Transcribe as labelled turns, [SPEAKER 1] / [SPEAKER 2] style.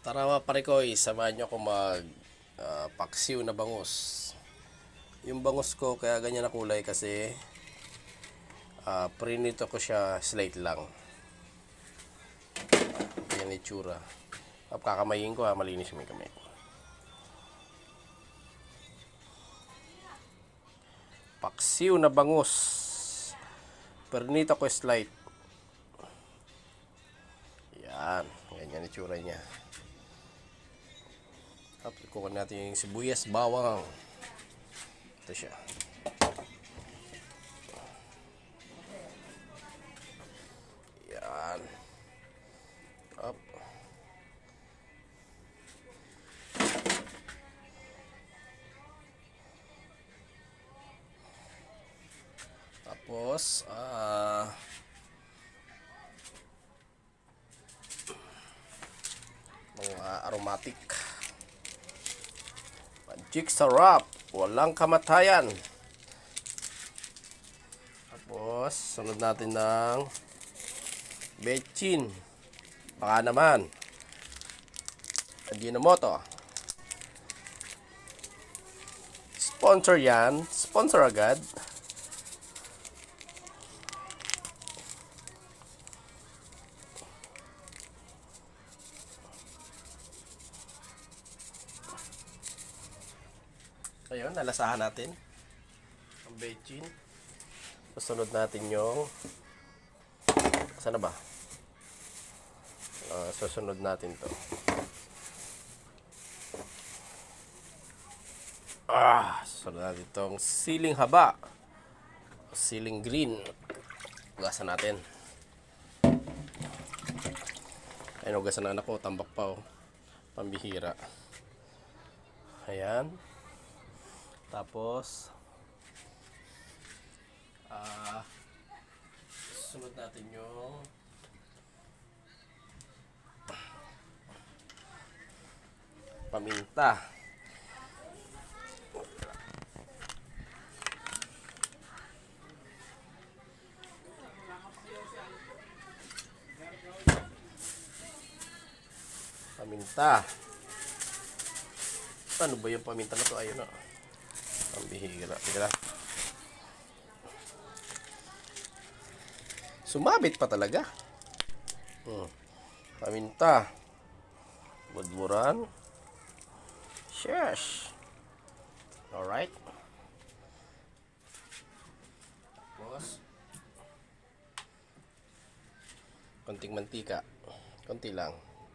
[SPEAKER 1] Tara mga pare ko, samahan nyo ako paksiw na bangus. Yung bangus ko kaya ganyan na kulay kasi prinito ko siya slate lang. Ganyan itsura. Kakamayin ko malinis yung may kamay. Paksiw na bangus. Prinito ko slate. Yan, ganyan itsura niya. Tapos kukuha natin yung sibuyas, bawang. Ito siya. Yan. Up. Tapos, mga aromatic. Magic sarap, walang kamatayan. Tapos sunod natin ng bechin. Baka naman Ajinomoto. Sponsor yan, sponsor agad. Ayun, nalasahan natin ang bechin. Susunod natin yung sana ba? Susunod natin to. Susunod natin itong siling haba. Siling green. Ugasan natin. Ayun, ugasan na anak ko. Tambak pa pambihira. Ayan. Tapos sunod natin yung paminta. Paminta. Ano ba yung paminta na to? Ayun na. Ang bihira. Tignan. Sumabit pa talaga. Paminta. Budburan. Shush. Alright. Tapos konting mantika. Konti lang.